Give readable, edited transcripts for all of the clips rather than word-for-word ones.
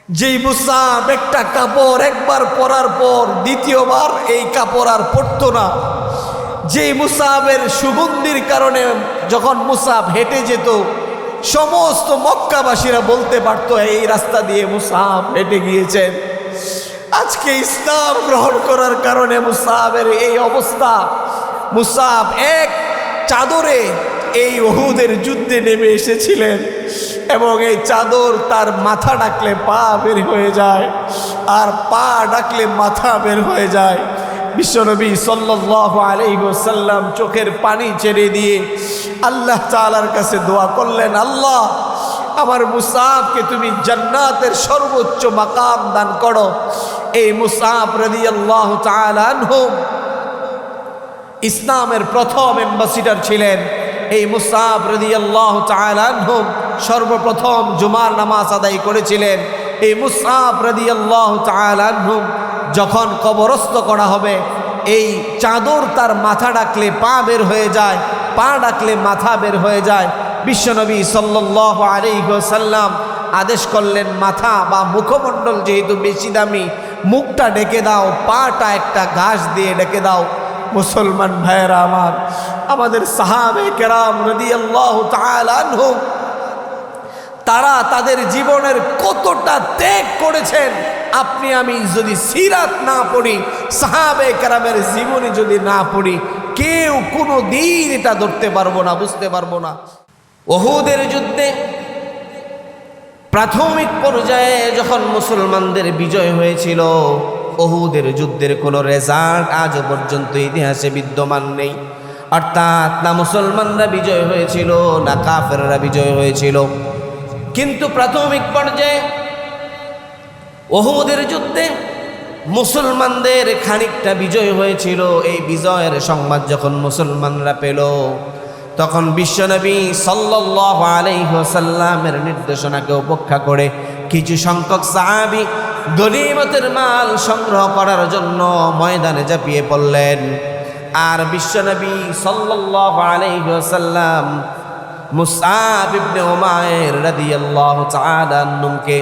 যেই মুসাব একটা কাপড় একবার পরার পর দ্বিতীয়বার এই কাপড় আর পরতো না, যেই মুসাবের সুগন্ধির কারণে যখন মুসাব হেঁটে যেত সমস্ত মক্কাবাসীরা বলতে পারতো এই রাস্তা দিয়ে মুসাব হেঁটে গিয়েছেন। আজকে ইসলাম গ্রহণ করার কারণে মুসাবের এই অবস্থা। মুসাব এক চাদরে এই উহুদের যুদ্ধে নেমে এসেছিলেন এবং এই চাদর তার মাথা ডাকলে পা বের হয়ে যায়, আর পা ডাকলে মাথা বের হয়ে যায়। বিশ্বনবী সাল্লাল্লাহু আলাইহি ওয়াসাল্লাম চোখের পানি ছেড়ে দিয়ে আল্লাহ তাআলার কাছে দোয়া করলেন, আল্লাহ আমার মুসাবকে তুমি জান্নাতের সর্বোচ্চ মাকাম দান করো। এই মুসাব রাদিয়াল্লাহু তাআলা আনহু ইসলামের প্রথম অ্যাম্বাসিডার ছিলেন। এই মুসাব রাদিয়াল্লাহু তাআলা আনহু সর্বপ্রথম জুমার নামাজ আদায় করেছিলেন। এই মুসাব রাদিয়াল্লাহু তাআলা আনহু যখন কবরস্থ করা হবে এই চাদর তার মাথা ডাকলে পা বের হয়ে যায়, পা ডাকলে মাথা বের হয়ে যায়। বিশ্বনবী সাল্লাল্লাহু আলাইহি ওয়াসাল্লাম আদেশ করলেন, মাথা বা মুখমণ্ডল যেহেতু বেশি দামি, মুখটা ঢেকে দাও, পাটা একটা ঘাস দিয়ে ঢেকে দাও। মুসলমান ভাইয়েরা আমার, আমাদের সাহাবে কেরাম রাদিয়াল্লাহু তাআলা আনহুম তারা তাদের জীবনের কতটা ত্যাগ করেছেন। আপনি আমি যদি সিরাত না পড়ি, সাহাবে কেরামের জীবনী যদি না পড়ি, কেউ কোনো দিন এটা ধরতে পারবো না, বুঝতে পারবো না। উহুদের যুদ্ধে প্রাথমিক পর্যায়ে যখন মুসলমানদের বিজয় হয়েছিল, উহুদের যুদ্ধের কোনো রেজাল্ট আজও পর্যন্ত ইতিহাসে বিদ্যমান নেই। অর্থাৎ না মুসলমানরা বিজয় হয়েছিল না কাফেররা বিজয় হয়েছিল। কিন্তু প্রাথমিক পর্যায়ে উহুদের যুদ্ধে মুসলমানদের খানিকটা বিজয় হয়েছিল। এই বিজয়ের সংবাদ যখন মুসলমানরা পেল, তখন বিশ্বনবী সাল্লাল্লাহু আলাইহি ওয়াসাল্লামের নির্দেশনাকে উপেক্ষা করে কিছু সংখ্যক সাহাবী গনিমতের মাল সংগ্রহ করার জন্য ময়দানে ঝাঁপিয়ে পড়লেন। আর বিশ্বনবী সাল্লাল্লাহু আলাইহি ওয়াসাল্লাম মুসআব ইবনে উমাইর রাদিয়াল্লাহু তাআলা আনহুকে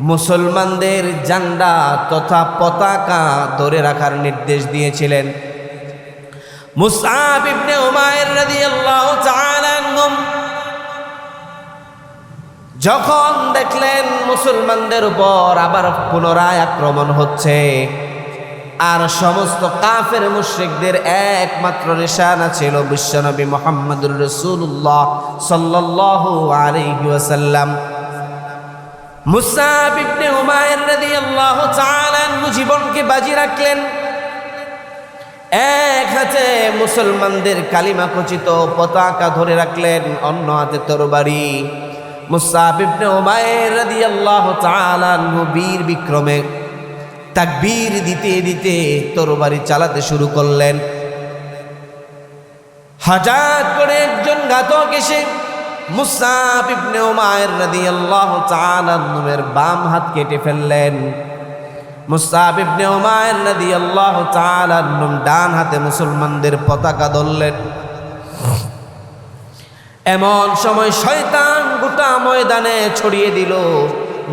মুসলমানদের ঝান্ডা তথা পতাকা ধরে রাখার নির্দেশ দিয়েছিলেন। মুসআব ইবনে উমাইর রাদিয়াল্লাহু তাআলা আনহু যখন দেখলেন মুসলমানদের উপর আবার পুনরায় আক্রমণ হচ্ছে, আর সমস্ত কাফের মুশরিকদের একমাত্র নিশানা ছিল বিশ্বনবী মুহাম্মদুর রাসূলুল্লাহ সাল্লাল্লাহু আলাইহি ওয়াসাল্লাম, মুসআব ইবনে উমাইর রাদিয়াল্লাহু তাআলা আনহু জীবনকে বাজি রাখলেন। এক হাতে মুসলমানদের কালিমা খচিত পতাকা ধরে রাখলেন, অন্য হাতে তরবারি। মুসআব ইবনে উমাইর রাদিয়াল্লাহু তাআলা আনহু বীর বিক্রমে তাকবীর দিতে দিতে তরবারি চালাতে শুরু করলেন। হঠাৎ করে একজন ঘাতক এসে মুসআব ইবনে উমাইর রাদিয়াল্লাহু তাআলা আনহুর বাম হাত কেটে ফেললেন। মুসআব ইবনে উমাইর রাদিয়াল্লাহু তাআলা আনহু ডান হাতে মুসলমানদের পতাকা ধরলেন। এমন সময় শয়তান গোটা ময়দানে ছড়িয়ে দিল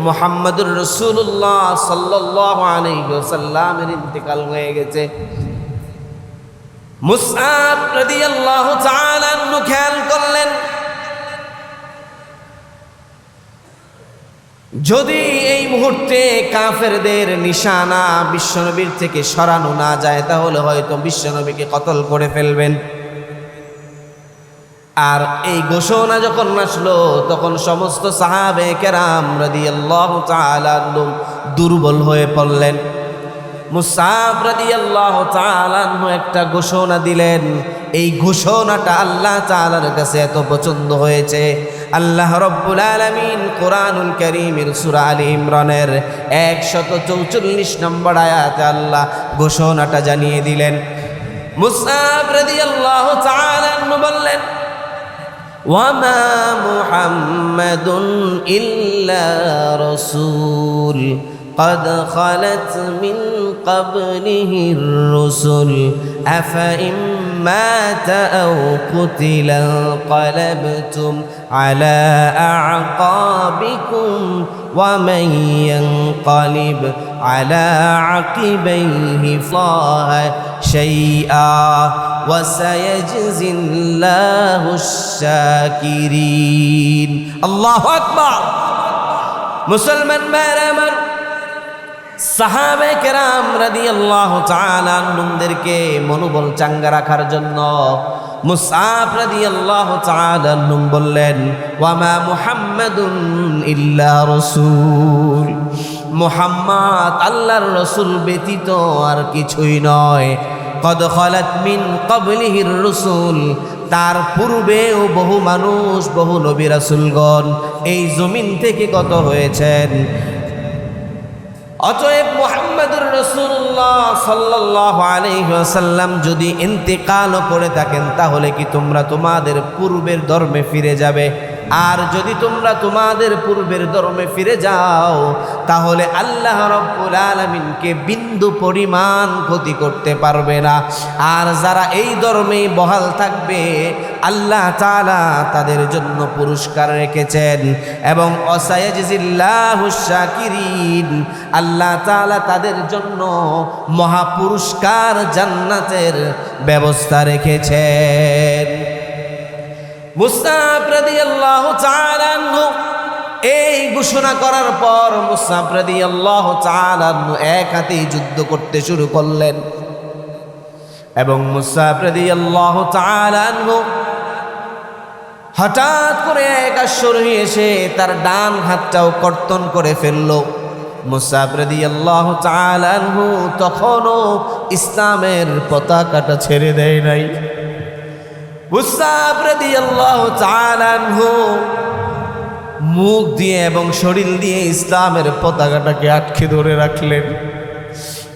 মুহাম্মদুর রাসূলুল্লাহ সাল্লাল্লাহু আলাইহি ওয়াসাল্লামের ইন্তেকাল হয়ে গেছে। মুসআব রাদিয়াল্লাহু তাআলা আনহু খেয়াল করলেন, যদি এই মুহূর্তে কাফেরদের নিশানা বিশ্বনবীর থেকে সরানো না যায় তাহলে হয়তো বিশ্বনবীকে কতল করে ফেলবেন। আর এই ঘোষণা যখন আসলো তখন সমস্ত সাহাবে কেরাম রাদিয়াল্লাহু তাআলা আনহু দুর্বল হয়ে পড়লেন। মুসআব রাদিয়াল্লাহু তাআলা আনহু একটা ঘোষণা দিলেন। এই ঘোষণাটা আল্লাহ তাআলার কাছে এত পছন্দ হয়েছে, আল্লাহ রাব্বুল আলামিন কোরআনুল কারীমের সূরা আলে ইমরানের 144 নম্বর আয়াতে আল্লাহ ঘোষণাটা জানিয়ে দিলেন। মুসআব রাদিয়াল্লাহু তাআলা আনহু বললেন, ওয়ামা মুহাম্মাদুন ইল্লা রাসূল قد خلت من قبله الرسل أفإن مات أو قتل انقلبتم على أعقابكم ومن ينقلب على عقبيه فلا شيئا وسيجزي الله الشاكرين الله أكبر মুসলমান ভাইরা আমার সাহাবে কেরাম রাদিয়াল্লাহু তাআলা আনহুমদেরকে মনোবল চাঙ্গা রাখার জন্য মুসআব রাদিয়াল্লাহু তাআলা আনহুম বললেন ওয়া মা মুহাম্মাদুন ইল্লা রাসূল মুহাম্মদ আল্লাহর রাসূল ব্যতীত আর কিছুই নয় কদ খালাত মিন ক্বাবলিহির রাসূল তার পূর্বেও বহু মানুষ বহু নবী রাসূলগণ এই জমিন থেকে গত হয়েছেন অতএব মুহাম্মদুর রাসূলুল্লাহ সাল্লাল্লাহু আলাইহি ওয়াসাল্লাম যদি ইন্তেকাল করে থাকেন তাহলে কি তোমরা তোমাদের পূর্বের ধর্মে ফিরে যাবে আর যদি তোমরা তোমাদের পূর্বের ধর্মে ফিরে যাও তাহলে আল্লাহ রাব্বুল আলামিনকে বিন্দু পরিমাণ ক্ষতি করতে পারবে না আর যারা এই ধর্মেই বহাল থাকবে আল্লাহ তাআলা তাদের জন্য পুরস্কার রেখেছেন এবং ওয়াসায়াজিল্লাহুশ শাকিরিন আল্লাহ তাআলা তাদের জন্য মহা পুরস্কার জান্নাতের ব্যবস্থা রেখেছেন মুসআব রাদিয়াল্লাহু তাআলা আনহু এই ঘোষণা করার পর মুসআব রাদিয়াল্লাহু তাআলা আনহু এক হাতেই যুদ্ধ করতে শুরু করলেন এবং মুসআব রাদিয়াল্লাহু তাআলা আনহু হঠাৎ করে এক আশ্চর্য এসে তার ডান হাতটাও কর্তন করে ফেলল মুসআব রাদিয়াল্লাহু তাআলা আনহু তখনও ইসলামের পতাকাটা ছেড়ে দেয় নাই মুসআব রাদিয়াল্লাহু তাআলা আনহু মুখ দিয়ে এবং শরীর দিয়ে ইসলামের পতাকাটাকে আটকে ধরে রাখলেন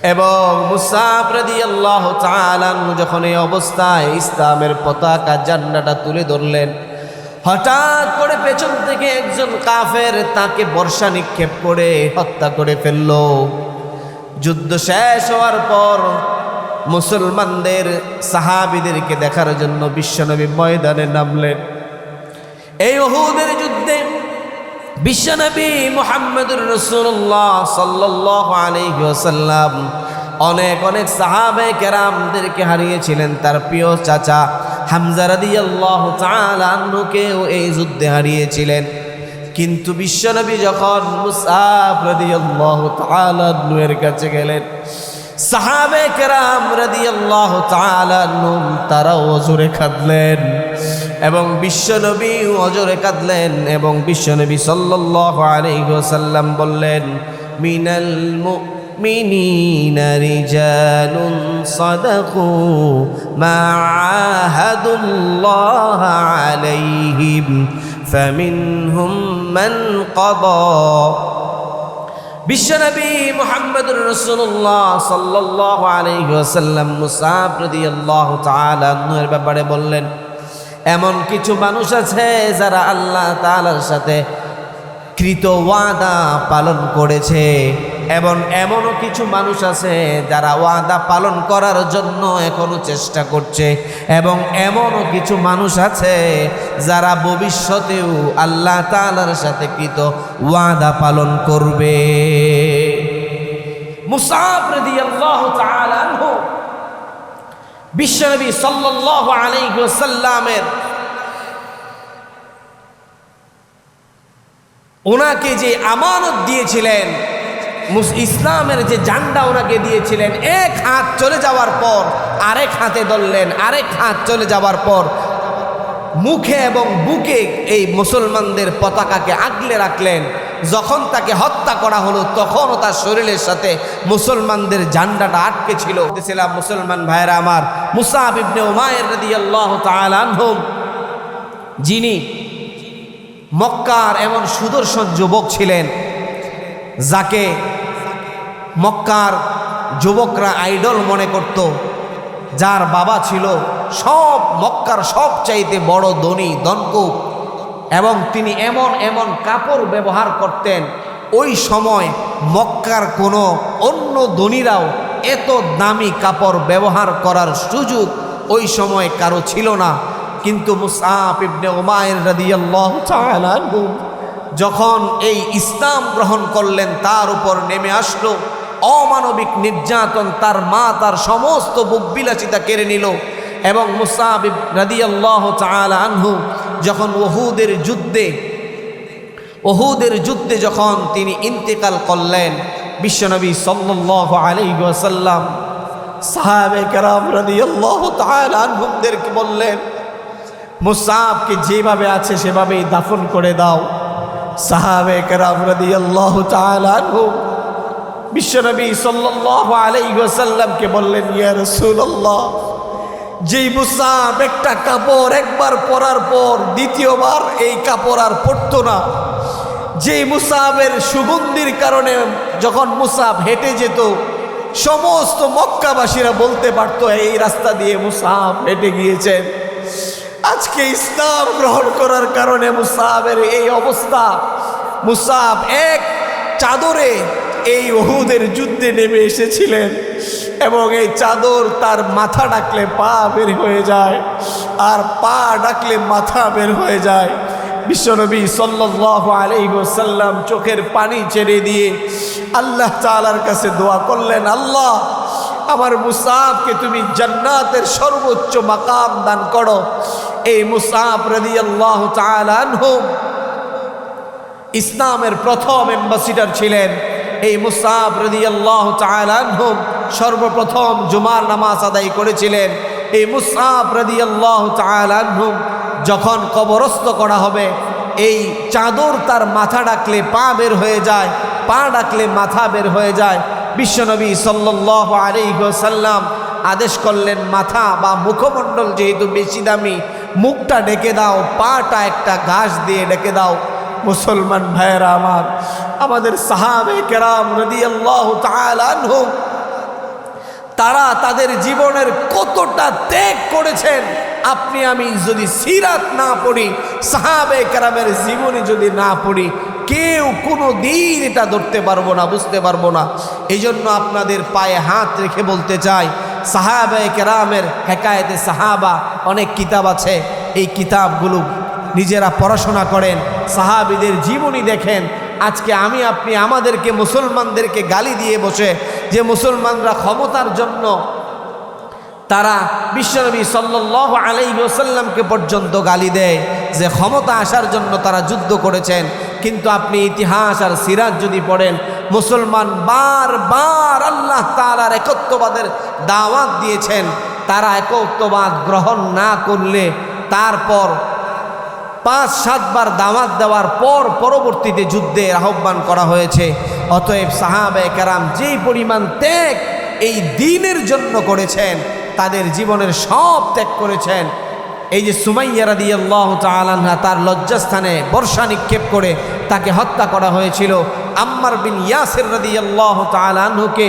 এবং মুসআব রাদিয়াল্লাহু তাআলা আনহু যখন এই অবস্থায় ইসলামের পতাকা ঝান্ডাটা তুলে ধরলেন হঠাৎ করে পেছন থেকে একজন কাফের তাকে বর্ষা নিক্ষেপ করে হত্যা করে ফেলল যুদ্ধ শেষ হওয়ার পর মুসলমানদের সাহাবীদেরকে দেখার জন্য বিশ্বনবী ময়দানে নামলেন এই উহুদের যুদ্ধে বিশ্বনবী মুহাম্মদুর রাসূলুল্লাহ সাল্লাল্লাহু আলাইহি ওয়াসাল্লাম অনেক অনেক সাহাবে কেরামদেরকে হারিয়েছিলেন তার প্রিয় চাচা হামজা রাদিয়াল্লাহু তাআলা আনহুকেও এই যুদ্ধে হারিয়েছিলেন কিন্তু বিশ্বনবী যখন মুসআব রাদিয়াল্লাহু তাআলা আনহুর কাছে গেলেন সাহাবে কেরাম রাদিয়াল্লাহু তাআলা আনহুম তারাও অজরে কাঁদলেন এবং বিশ্বনবী অজরে কাঁদলেন এবং বিশ্বনবী সাল্লাল্লাহু আলাইহি ওয়াসাল্লাম বললেন মিনাল মুমিনিনা রিজালুন সাদাকু মা আহাদুল্লাহ আলাইহিম ফামিনহুম মান ক্বাদা বিশ্বনবী মুহাম্মদুর রাসূলুল্লাহ সাল্লাল্লাহু আলাইহি ওয়াসাল্লাম মুসআব রাদিয়াল্লাহু তাআলা আনহুর ব্যাপারে বললেন এমন কিছু মানুষ আছে যারা আল্লাহ তাআলার সাথে কৃত ওয়াদা পালন করেছে এবং এমনও কিছু মানুষ আছে যারা ওয়াদা পালন করার জন্য এখনো চেষ্টা করছে এবং এমনও কিছু মানুষ আছে যারা ভবিষ্যতেও আল্লাহ তাআলার সাথে কৃত ওয়াদা পালন করবে মুসআব রাদিয়াল্লাহু তাআলা আনহু বিশ্বনবী সাল্লাল্লাহু আলাইহি ওয়াসাল্লামের ওনাকে যে আমানত দিয়েছিলেন ইসলামের যে ঝান্ডা ওনাকে দিয়েছিলেন এক হাত চলে যাওয়ার পর আরেক হাতে ধরলেন আরেক হাত চলে যাওয়ার পর মুখে এবং বুকে এই মুসলমানদের পতাকাকে আগলে রাখলেন যখন তাকে হত্যা করা হলো তখনও তার শরীরের সাথে মুসলমানদের ঝান্ডাটা আটকে ছিল মুসলমান ভাইরা আমার মুসআব ইবনে উমাইর রাদিয়াল্লাহু তাআলা আনহু যিনি মক্কার এমন সুদর্শন যুবক ছিলেন যাকে মক্কার যুবকরা আইডল মনে করত যার বাবা ছিল সব মক্কার সবচাইতে বড় ধনী ধনকুব এবং তিনি এমন এমন কাপড় ব্যবহার করতেন ওই সময় মক্কার কোনো অন্য ধনীরাও এত দামি কাপড় ব্যবহার করার সুযোগ ওই সময় কারো ছিল না। কিন্তু মুসআব ইবনে উমাইর রাদিয়াল্লাহু তাআলা আনহু যখন এই ইসলাম গ্রহণ করলেন, তার উপর নেমে আসলো অমানবিক নির্যাতন। তার মা তার সমস্ত ভোগবিলাসিতা কেড়ে নিল। এবং মুসআব রাদিয়াল্লাহু তাআলা আনহু যখন উহুদের যুদ্ধে যখন তিনি ইন্তেকাল করলেন, বিশ্বনবী সাল্লাল্লাহু আলাইহি ওয়াসাল্লাম সাহাবে কেরাম রাদিয়াল্লাহু তাআলা আনহুমদেরকে বললেন, মুসআবকে যেভাবে আছে সেভাবেই দাফন করে দাও। সাহাবে কেরাম রাদিয়াল্লাহু তাআলা আনহুম বিশ্বনবী সাল্লাল্লাহু আলাইহি ওয়াসাল্লামকে বললেন, ইয়া রাসূলুল্লাহ, যেই মুসআব একটা কাপড় একবার পরার পর দ্বিতীয়বার এই কাপড় আর পরতো না, যেই মুসআবের সুগন্ধির কারণে যখন মুসআব হেঁটে যেত সমস্ত মক্কাবাসীরা বলতে পারত এই রাস্তা দিয়ে মুসআব হেঁটে গিয়েছেন, আজকে ইসলাম গ্রহণ করার কারণে মুসআবের এই অবস্থা। মুসআব এক চাদরে এই উহুদের যুদ্ধে নেমে এসেছিলেন এবং এই চাদর তার মাথা ডাকলে পা বের হয়ে যায়, আর পা ডাকলে মাথা বের হয়ে যায়। বিশ্বনবী সাল্লাল্লাহু আলাইহি ওয়াসাল্লাম চোখের পানি ছেড়ে দিয়ে আল্লাহ তাআলার কাছে দোয়া করলেন, আল্লাহ, আমার মুসআবকে তুমি জান্নাতের সর্বোচ্চ মাকাম দান করো। এই মুসআব রাদিয়াল্লাহু তাআলা আনহু ইসলামের প্রথম অ্যাম্বাসিডার ছিলেন। এই মুসআব রাদিয়াল্লাহু তাআলা আনহু সর্বপ্রথম জুমার নামাজ আদায় করেছিলেন। এই মুসআব রাদিয়াল্লাহু তাআলা আনহু যখন কবরস্থ করা হবে, এই চাদর তার মাথা ডাকলে পা বের হয়ে যায়, পা ডাকলে মাথা বের হয়ে যায়। বিশ্বনবী সাল্লাল্লাহু আলাইহি ওয়াসাল্লাম আদেশ করলেন, মাথা বা মুখমণ্ডল যেহেতু বেশি দামি, মুখটা ডেকে দাও, পাটা একটা ঘাস দিয়ে ডেকে দাও। মুসলমান ভাইয়েরা আমার, আমাদের সাহাবে কেরাম রাদিয়াল্লাহু তাআলা আনহুম তারা তাদের জীবনের কতটা ত্যাগ করেছেন। আপনি আমি যদি সিরাত না পড়ি, সাহাবে কেরামের জীবনী যদি না পড়ি, কেউ কোনো দিন এটা ধরতে পারবো না, বুঝতে পারবো না। এই জন্য আপনাদের পায়ে হাত রেখে বলতে চাই, সাহাবে কেরামের হেকায়েতে সাহাবা অনেক কিতাব আছে, এই কিতাবগুলো নিজেরা পড়াশোনা করেন, সাহাবীদের জীবনী দেখেন। আজকে আমি আপনি আমাদেরকে মুসলমানদেরকে গালি দিয়ে বসে যে মুসলমানরা ক্ষমতার জন্য তারা বিশ্বনবী সাল্লাল্লাহু আলাইহি ওয়াসাল্লামকে পর্যন্ত গালি দেয় যে ক্ষমতা আসার জন্য তারা যুদ্ধ করেছেন। কিন্তু আপনি ইতিহাস আর সিরাত যদি পড়েন, মুসলমান বারবার আল্লাহ তাআলার একত্ববাদের দাওয়াত দিয়েছেন। তারা একত্ববাদ গ্রহণ না করলে তারপর 5-7 বার দাওয়াত দেওয়ার পর পরবর্তীতে যুদ্ধের আহ্বান করা হয়েছে। অতএব সাহাবায়ে কেরাম যেই পরিমাণ ত্যাগ এই দ্বীনের জন্য করেছেন, তাদের জীবনের সব ত্যাগ করেছেন। এই যে সুমাইয়া রাদিয়াল্লাহু তাআলা আনহা, তার লজ্জাস্থানে বর্ষা নিক্ষেপ করে তাকে হত্যা করা হয়েছিল। আম্মার বিন ইয়াসির রাদিয়াল্লাহু তাআলা আনহুকে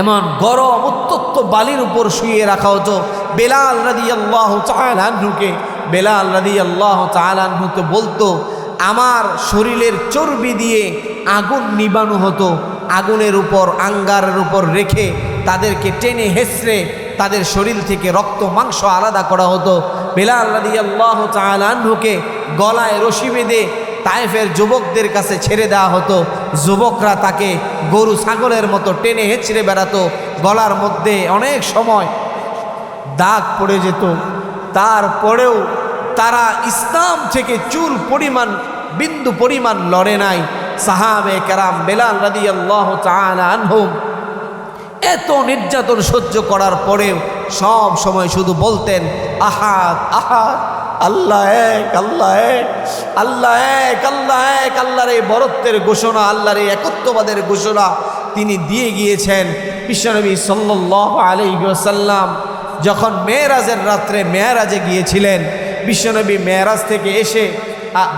এমন গরম উত্তপ্ত বালির উপর শুয়ে রাখা হতো। বেলাল রাদিয়াল্লাহু তাআলা আনহুকে বেলাল রাদিয়াল্লাহু তাআলা আনহুকে বলতো, আমার শরীরের চর্বি দিয়ে আগুন নিবানো হতো, আগুনের উপর আঙ্গারের উপর রেখে তাদেরকে টেনে হেঁচড়ে তাদের শরীর থেকে রক্ত মাংস আলাদা করা হতো। বেলাল রাদিয়াল্লাহু তাআলা আনহুকে গলায় রশি বেঁধে তায়েফের যুবকদের কাছে ছেড়ে দেওয়া হতো। যুবকরা তাকে গরু ছাগলের মতো টেনে হেঁচড়ে বেড়াতো। গলার মধ্যে অনেক সময় দাগ পড়ে যেত, তারপরেও তারা ইসলাম থেকে চুল পরিমাণ বিন্দু পরিমাণ লড়ে নাই। সাহাবে কেরাম বেলাল রাদিয়াল্লাহু তাআলা আনহুম এত নির্যাতন সহ্য করার পরেও সব সময় শুধু বলতেন, আহাদ আহাদ, আল্লাহ এক, আল্লাহ এক, আল্লাহ এক, আল্লাহ এক। আল্লাহর এই বরত্বের ঘোষণা, আল্লাহর এই একত্ববাদের ঘোষণা তিনি দিয়ে গিয়েছেন। বিশ্বনবী সাল্লাল্লাহু আলাইহি ওয়াসাল্লাম যখন মেরাজের রাত্রে মেরাজে গিয়েছিলেন, বিশ্বনবী মেরাজ থেকে এসে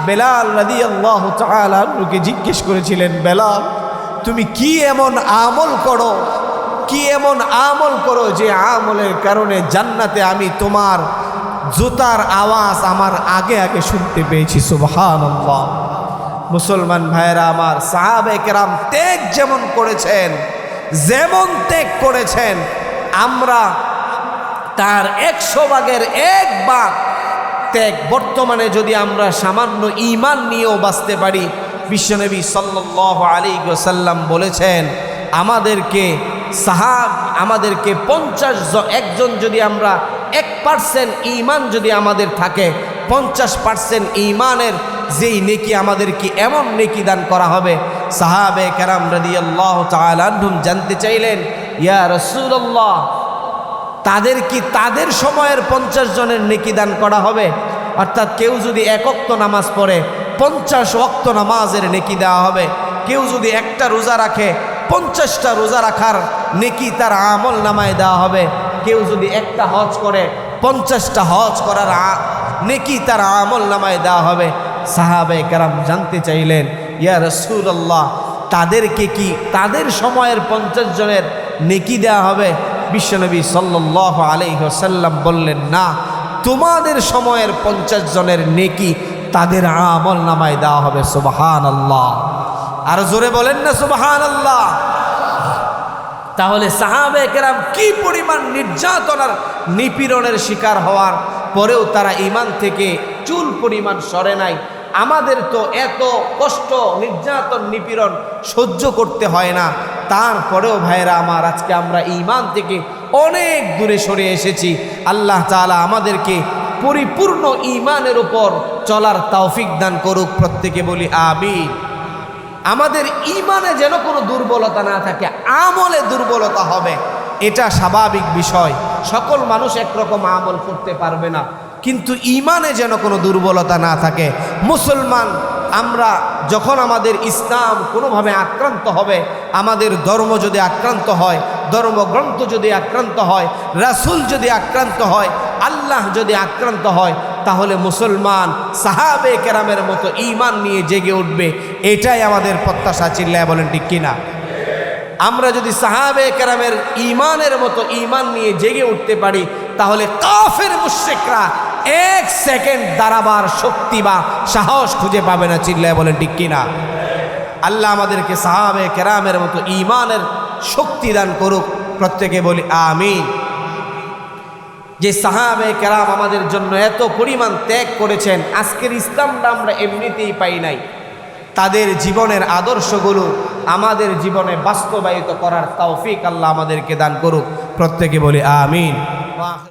বেলাল রাদিয়াল্লাহু তাআলা আনহুকে জিজ্ঞেস করেছিলেন, বেলাল, তুমি কি এমন আমল করো, কি এমন আমল করো যে আমলের কারণে জান্নাতে আমি তোমার জুতার আওয়াজ আমার আগে আগে শুনতে পেয়েছি? সুবহানাল্লাহ। মুসলমান ভাইয়েরা আমার, সাহাবে কেরাম ত্যাগ যেমন করেছেন, আমরা তার 100 ভাগের 1 ভাগ ত্যাগ বর্তমানে যদি আমরা সামান্য ঈমান নিয়েও বাঁচতে পারি, বিশ্বনবী সাল্লাল্লাহু আলাইহি ওয়াসাল্লাম বলেছেন আমাদেরকে 50 একজন যদি আমরা 1% ঈমান যদি আমাদের থাকে, 50% ঈমানের যেই নেকি আমাদেরকে এমন নেকি দান করা হবে। সাহাবে কেরাম রাদিয়াল্লাহু তাআলা আনহুম জানতে চাইলেন, ইয়া রাসূলুল্লাহ, তাদের কি তাদের সময়ের 50 জনের নেকি দান করা হবে? অর্থাৎ কেউ যদি 1 ওয়াক্ত নামাজ পড়ে 50 ওয়াক্ত নামাজের নেকি দেওয়া হবে। কেউ যদি একটা রোজা রাখে 50টা রোজা রাখার নেকি তার আমল নামায় দেওয়া হবে। কেউ যদি একটা হজ করে 50টা হজ করার নেকি তার আমল নামায় দেওয়া হবে। সাহাবে কেরাম জানতে চাইলেন, ইয়া রাসূলুল্লাহ, তাদেরকে কি তাদের সময়ের 50 জনের নেকি দেওয়া হবে? বিশ্বনবী সাল্লাল্লাহু আলাইহি ওয়াসাল্লাম বললেন, না, তোমাদের সময়ের 50 জনের নেকি তাদের আমল নামায় দেওয়া হবে। সুবহানাল্লাহ, আর জোরে বলেন না সুবহানাল্লাহ। তাহলে সাহাবে কেরাম কি পরিমাণ নির্যাতনার নিপীড়নের শিকার হওয়ার পরেও তারা ঈমান থেকে চুল পরিমাণ সরে নাই। আমাদের তো এত কষ্ট, নির্যাতন, নিপীড়ন সহ্য করতে হয় না, তারপরেও ভাইরা আমার আজকে আমরা ঈমান থেকে অনেক দূরে সরে এসেছি। আল্লাহ তাআলা আমাদেরকে পরিপূর্ণ ঈমানের উপর চলার তৌফিক দান করুক, প্রত্যেকে বলি আমিন। আমাদের ঈমানে যেন কোনো দুর্বলতা না থাকে, আমলে দুর্বলতা হবে, এটা স্বাভাবিক বিষয়। সকল মানুষ একরকম আমল করতে পারবে না, কিন্তু ঈমানে যেন কোনো দুর্বলতা না থাকে। মুসলমান আমরা যখন আমাদের ইসলাম কোনোভাবে আক্রান্ত হবে, আমাদের ধর্ম যদি আক্রান্ত হয়, ধর্মগ্রন্থ যদি আক্রান্ত হয়, রাসূল যদি আক্রান্ত হয়, আল্লাহ যদি আক্রান্ত হয়, তাহলে মুসলমান সাহাবে কেরামের মতো ঈমান নিয়ে জেগে উঠবে। এটাই আমাদের প্রত্যাশা। চিল্লায় বলেন ঠিক কিনা? আমরা যদি সাহাবে কেরামের ঈমানের মতো ঈমান নিয়ে জেগে উঠতে পারি, তাহলে কাফের মুশরিকরা 1 সেকেন্ড দাঁড়াবার শক্তি বা সাহস খুঁজে পাবে না। চিল্লায় বলেন ঠিক কিনা? আল্লাহ আমাদেরকে সাহাবে কেরামের মতো ঈমানের শক্তি দান করুক, প্রত্যেকে বলি আমিন। যে সাহাবে কেরাম আমাদের জন্য এত পরিমাণ ত্যাগ করেছেন, আজকের ইসলামটা আমরা এমনিতেই পাই নাই। তাদের জীবনের আদর্শগুলো আমাদের জীবনে বাস্তবায়িত করার তৌফিক আল্লাহ আমাদেরকে দান করুক, প্রত্যেকে বলি আমিন।